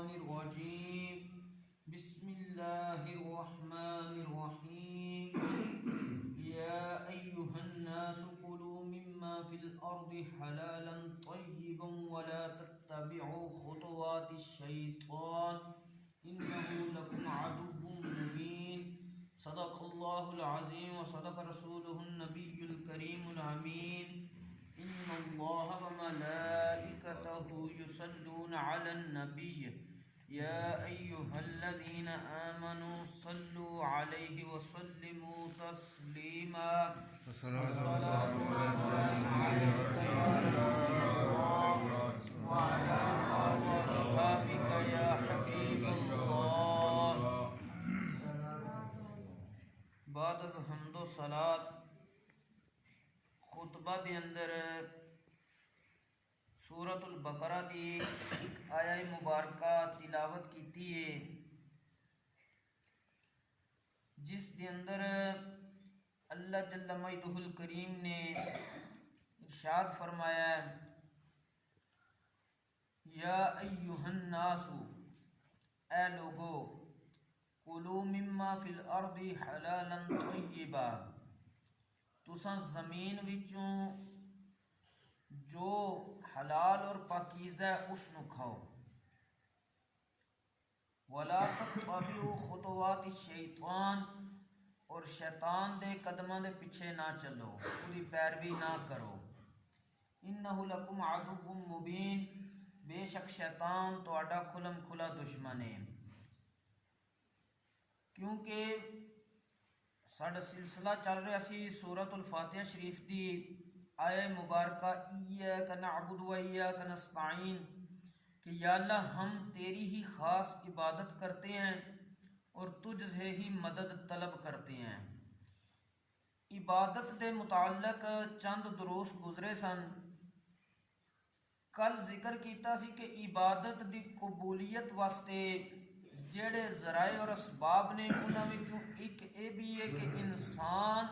الشیطان الرجیم بسم اللہ الرحمن الرحیم یا ایہا الناس کلوا مما فی الارض حلالا طیبا ولا تتبعوا خطوات الشیطان انہ لکم عدو مبین صدق اللہ العظیم وصدق رسولہ النبی الکریم الامین ان اللہ وملائکتہ یصلون علی النبی یا ایہا الذین آمنوا صلوا علیہ وسلموا تسلیما الصلاة والسلام علیک یا رسول اللہ وعلی آلہ واصحابہ یا حبیب اللہ. بعد از حمد و صلاۃ خطبہ دے اندر سورۃ البقرہ دی ایک آیہ مبارکہ تلاوت کیتی ہے جس دے اندر اللہ جل مجدہ الکریم نے ارشاد فرمایا ہے یا ایہا الناس اے لوگو کلوا مما فی الارض حلالا طیبا تساں زمین وچوں جو حلال اور پاکیزہ ہے اس نو کھاؤ ولا تتبعوا خطوات الشیطان اور شیطان دے قدماں دے پیچھے نہ چلو اودی پیروی نہ کرو انہ لکم عدو مبین بے شک شیطان تہاڈا کھلم کھلا دشمن ہے. کیونکہ ساڈا سلسلہ چل رہا سی سورۃ الفاتحہ شریف دی آیہ مبارکہ ایاک نعبد و ایاک نستعین کہ یا اللہ ہم تیری ہی خاص عبادت کرتے ہیں اور تجھ سے ہی مدد طلب کرتے ہیں. عبادت دے متعلق چند دروس گزرے سن. کل ذکر کیتا سی کہ عبادت دی قبولیت واسطے جڑے ذرائع اور اسباب نے انہاں وچوں ایک اے بھی ہے کہ انسان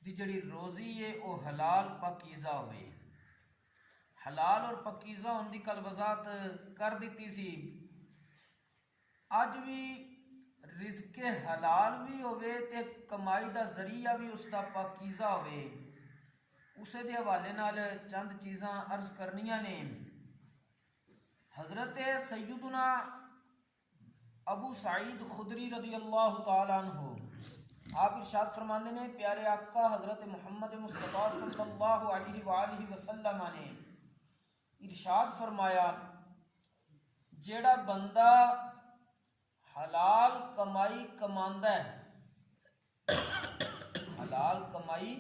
دی جڑی روزی ہے وہ حلال پاکیزہ ہوئے. حلال اور پاکیزہ ہون دی کل وضاحت کر دیتی سی. اج بھی رزق حلال بھی ہوئے تے کمائی دا ذریعہ بھی اس دا پاکیزہ ہوئے. اسے دے حوالے نال چند چیزاں عرض کرنیاں نے. حضرت سیدنا ابو سعید خدری رضی اللہ تعالی عنہ آپ ارشاد فرماندے نے پیارے آقا حضرت محمد مصطفیٰ صلی اللہ علیہ وآلہ وسلم نے ارشاد فرمایا جیڑا بندہ حلال کمائی کماندا ہے حلال کمائی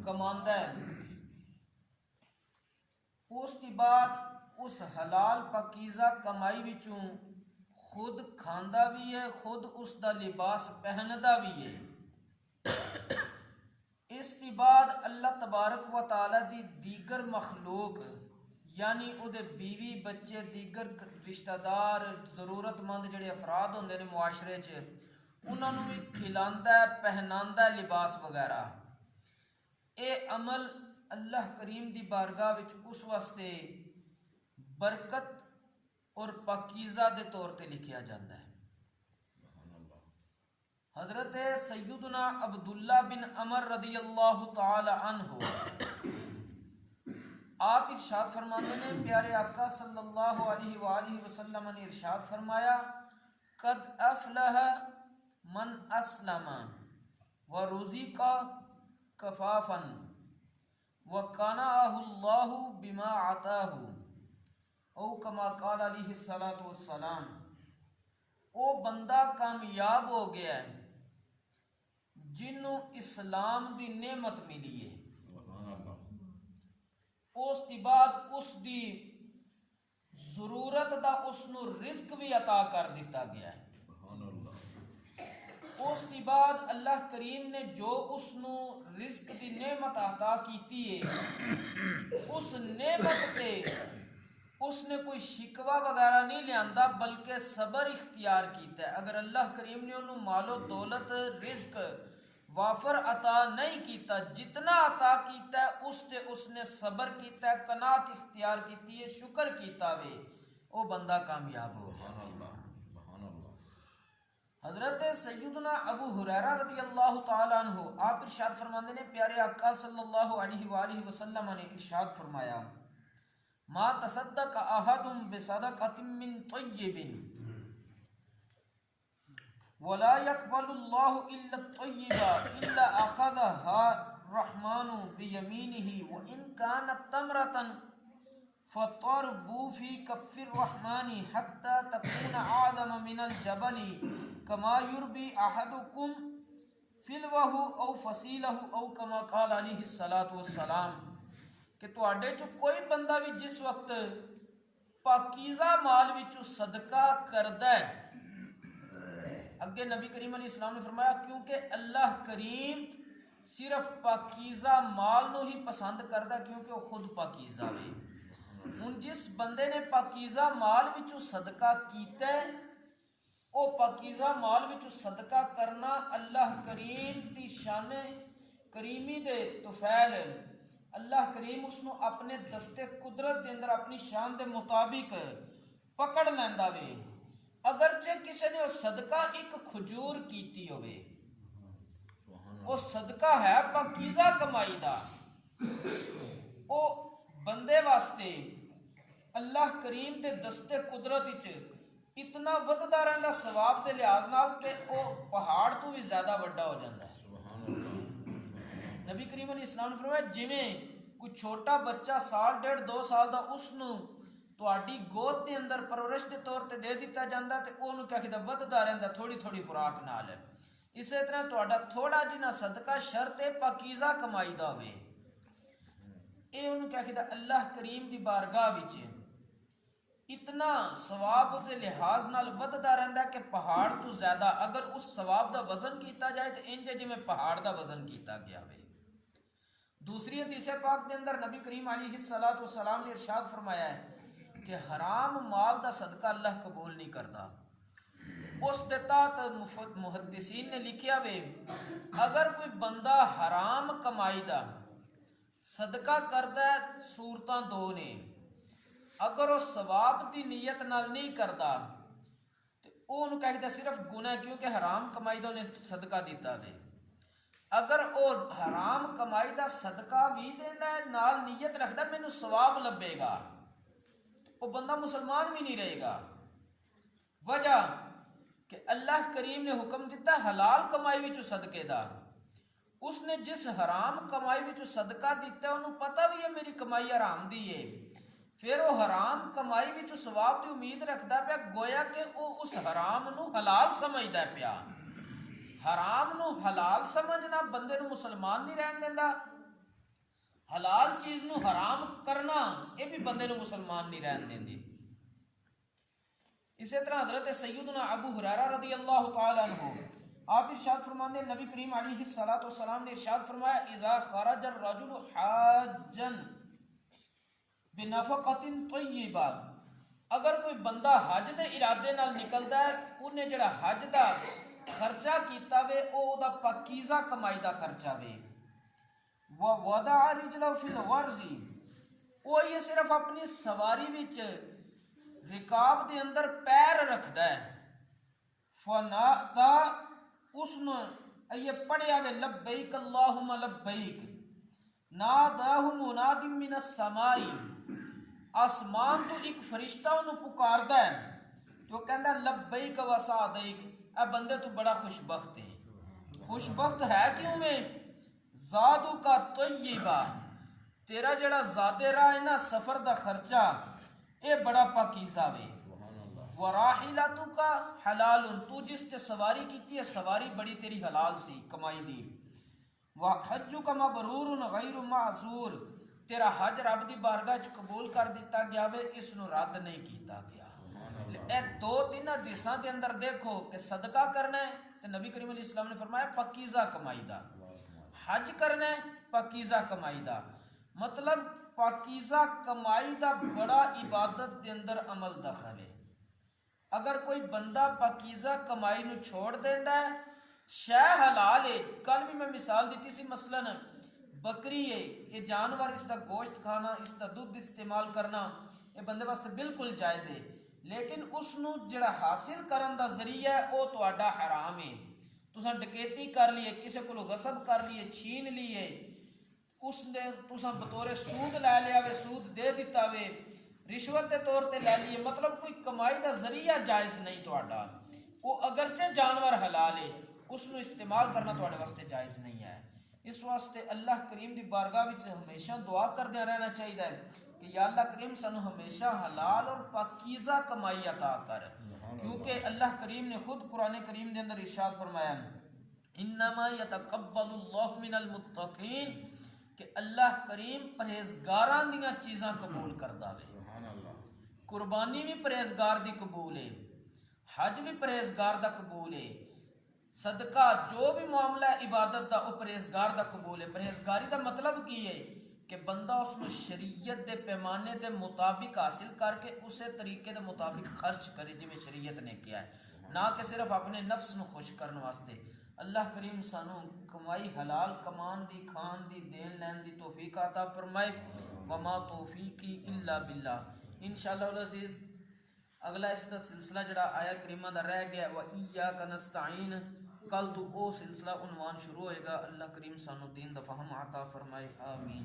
کماندا ہے اس کی بعد اس حلال پاکیزہ کمائی وچوں خود کھاندا بھی ہے خود اس دا لباس پہندا بھی ہے. اس کے بعد اللہ تبارک و تعالی دی دیگر مخلوق یعنی او دے بیوی بچے دیگر رشتہ دار ضرورت مند جڑے افراد ہوندے نے معاشرے چ انہاں نوں بھی کھلاندا ہے پہناندا ہے لباس وغیرہ. اے عمل اللہ کریم دی بارگاہ وچ اس واسطے برکت اور پاکیزہ دے طور تے لکھیا جاتا ہے. حضرت سیدنا عبداللہ بن عمر رضی اللہ تعالی عنہ آپ ارشاد فرماتے ہیں پیارے آقا صلی اللہ علیہ وآلہ وسلم نے ارشاد فرمایا قد افلح من اسلم ورزق کفافا وقنعہ اللہ بما عطاہ او کما قال علیہ الصلوۃ والسلام. او بندہ کامیاب ہو گیا ہے جنوں اسلام دی نعمت ملی ہے. اس دی بعد اس دی ضرورت دا اس نو رزق بھی عطا کر دیتا گیا ہے. اس دی بعد اللہ کریم نے جو اس نو رزق دی نعمت عطا کیتی ہے اس نعمت تے اس نے کوئی شکوہ وغیرہ نہیں لیاندا بلکہ صبر اختیار کیتا ہے. اگر اللہ کریم نے انہوں مال و دولت رزق وافر عطا نہیں کیتا جتنا عطا کیتا ہے اس تے اس نے صبر کیتا ہے قناعت اختیار کیتی ہے شکر کیتا وے وہ بندہ کامیاب ہو گیا۔ حضرت سیدنا ابو ہریرہ رضی اللہ تعالیٰ عنہ آپ ارشاد فرماندے نے، پیارے آقا صلی اللہ علیہ وآلہ وسلم نے ارشاد فرمایا، ما تصدق احد بصدقۃ من طیب ولا يقبل الله الا الطیب الا اخذها الرحمن بيمینه وان كانت تمرة فَطَرْبُوا فِي كَفِّ الرَّحْمَنِ حَتَّى تَكُونَ أَعْظَمَ مِنَ الْجَبَلِ كَمَا يُرْبِي أَحَدُكُمْ فِلْوَهُ أَوْ فَصِيلَهُ أَوْ كَمَا قَالَ عَلَيْهِ الصَّلَاةُ وَالسَّلَامُ، کہ تواڈے چ کوئی بندہ بھی جس وقت پاکیزہ مال وچوں صدقہ کردا ہے، اگے نبی کریم علیہ السلام نے فرمایا کیونکہ اللہ کریم صرف پاکیزہ مال نو ہی پسند کردا کیونکہ وہ خود پاکیزہ ہے۔ ہن جس بندے نے پاکیزہ مال وچوں صدقہ کیتا ہے، او پاکیزہ مال وچوں صدقہ کرنا اللہ کریم دی شان کریمی دے توفیل، اللہ کریم اس نو اپنے دستے قدرت دے اندر اپنی شان دے مطابق پکڑ لیندا وے۔ اگرچہ کسی نے وہ صدقہ ایک کھجور کیتی ہوئے، وہ صدقہ ہے پاکیزہ کمائی دا، او بندے واسطے اللہ کریم دے دستے قدرت وچ اتنا وددا رہندا ثواب دے لحاظ نال کہ او پہاڑ تو بھی زیادہ بڑا ہو جاتا ہے۔ نبی کریم علیہ السلام نے فرمایا جویں کوئی چھوٹا بچہ سال ڈیڑھ دو سال دا اس نو تہاڈی گود دے اندر پرورش دے طور تے دے دتا جاندا تے اونوں کیا کیتا وددا رہندا تھوڑی تھوڑی خوراک نال۔ اسی طرح تہاڈا تھوڑا جنا صدقہ شرط پاکیزہ کمائی دا ہوئے، اے انہوں کیا کہتا اللہ کریم دی بارگاہ وچ اتنا ثواب دے لحاظ نال وددا رہندا کہ پہاڑ تو زیادہ، اگر اس ثواب دا وزن کیتا جائے تو انج جویں پہاڑ دا وزن کیتا گیا وے۔ دوسری حدیث پاک دے اندر نبی کریم علیہ الصلوۃ والسلام نے ارشاد فرمایا ہے کہ حرام مال دا صدقہ اللہ قبول نہیں کرتا۔ اس دے تحت محدثین نے لکھیا وے اگر کوئی بندہ حرام کمائی دا صدقہ کردا ہے صورتاں دو نے، اگر وہ ثواب دی نیت نال نہیں کردا تو اونوں کہدا صرف گناہ کیونکہ حرام کمائی دا انہیں صدقہ دیتا وے۔ اگر وہ حرام کمائی دا صدقہ بھی دیندا ہے نال نیت رکھدا مینوں ثواب لبے گا، وہ بندہ مسلمان بھی نہیں رہے گا۔ وجہ کہ اللہ کریم نے حکم دیتا حلال کمائی وچوں صدقے دا، اس نے جس حرام کمائی وچوں صدقہ دیتا ہے انہوں پتہ بھی ہے میری کمائی حرام دی ہے، پھر وہ حرام کمائی وچوں ثواب دی امید رکھدا پیا، گویا کہ وہ اس حرام نو حلال سمجھدا پیا۔ حرام نو حلال سمجھنا بندے نو مسلمان نہیں رہن دیندا، حلال چیز نو حرام کرنا یہ بھی بندے نو مسلمان نہیں رہن دیندی۔ اسی طرح حضرت سیدنا ابو ہریرہ رضی اللہ تعالی عنہ آپ ارشاد فرماتے ہیں نبی کریم علیہ الصلوۃ والسلام نے ارشاد فرمایا اذا خرج الرجل حاجا بنفقۃ طیبہ، اگر کوئی بندہ حج دے ارادے نال نکلدا ہے انہیں جڑا حج دا خرچہ کیتا وے او دا پاکیزہ کمائی دا خرچہ وے، ووضع رجلہ فی الغرض، وہ یہ صرف اپنی سواری وچ رکاب دے اندر پیر رکھدا ہے، فنادا اس نے یہ پڑھیا وے لبیک اللہم لبیک، ناداہ مناد من السماء، آسمان تو ایک فرشتہ انہوں پکاردا ہے تو کہندا لبیک و سعدیک، اے بندے تو بڑا خوش بخت ہے۔ خوش بخت ہے کیوں میں؟ زادو کا طیبہ، تیرا جڑا زادے راہ ہے نا سفر دا خرچہ اے بڑا پاکیزہ وے، وراحلتو کا حلال، تو جس تے سواری کیتی ہے سواری بڑی تیری حلال سی کمائی دی، وحجو کا مبرور غیر معذور، تیرا حج رب دی بارگاہ چ قبول کر دیتا گیا وے، اس نو رد نہیں کیتا گیا۔ اے دو تین حدیثاں دے اندر دیکھو کہ صدقہ کرنا ہے تو نبی کریم علیہ السلام نے فرمایا پاکیزہ کمائی دا، حج کرنا ہے پاکیزہ کمائی دا، مطلب پاکیزہ کمائی دا بڑا عبادت دے اندر عمل داخل ہے۔ اگر کوئی بندہ پاکیزہ کمائی نو چھوڑ دیندا ہے، شے حلال ہے، کل بھی میں مثال دیتی سی مثلا بکری ہے، یہ جانور اس دا گوشت کھانا، اس دا دودھ استعمال کرنا یہ بندے واسطے بالکل جائز ہے، لیکن اس نو جڑا حاصل کرن دا ذریعہ ہے وہ تہاڈا حرام ہے. تساں ڈکیتی کر لیے، کسی کو غصب کر لیے، چھین لیے، اس نے تساں بطور سود لے لیا وے، سود دے دیتا وے، رشوت دے طور تے لے لیے، مطلب کوئی کمائی دا ذریعہ جائز نہیں تہاڈا. وہ اگرچہ جانور حلال ہے، اس نو استعمال کرنا تہاڈے واسطے جائز نہیں ہے. اس واسطے اللہ کریم دی بارگاہ وچ ہمیشہ دعا کردے رہنا چاہیے کہ یا اللہ کریم سانو ہمیشہ حلال اور پاکیزہ کمائی عطا کر، کیونکہ اللہ کریم نے خود قرآن کریم دے اندر ارشاد فرمایا انما یتقبل اللہ من المتقین، کہ اللہ کریم پرہیزگاراں دیاں چیزاں قبول کردا وے. قربانی بھی پرہیزگار دی قبول ہے، حج بھی پرہیزگار دا قبول ہے، صدقہ جو بھی معاملہ ہے عبادت دا وہ پرہیزگار دا قبول ہے. پرہیزگاری دا مطلب کی ہے کہ بندہ اس میں شریعت دے پیمانے دے مطابق حاصل کر کے اسے طریقے دے مطابق خرچ کرے جی میں شریعت نے کیا ہے، نہ کہ صرف اپنے نفس نو خوش کرنے واسطے. اللہ کریم سانو کمائی حلال کمان دی، کھان دی، دین لین دی توفیق عطا فرمائے. وما توفیقی الا باللہ. انشاءاللہ العزیز اگلا اس کا سلسلہ جڑا آیا کریمہ دا رہ گیا وَإِيَّاكَ نَسْتَعِينَ، کل تو او سلسلہ عنوان شروع ہوئے گا. اللہ کریم سانو دین دا فہم عطا فرمائے، آمین.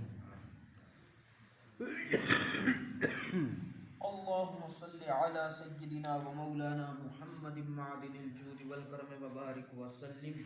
اللهم صل على سيدنا ومولانا محمد معدن الجود والكرم وبارك وسلم.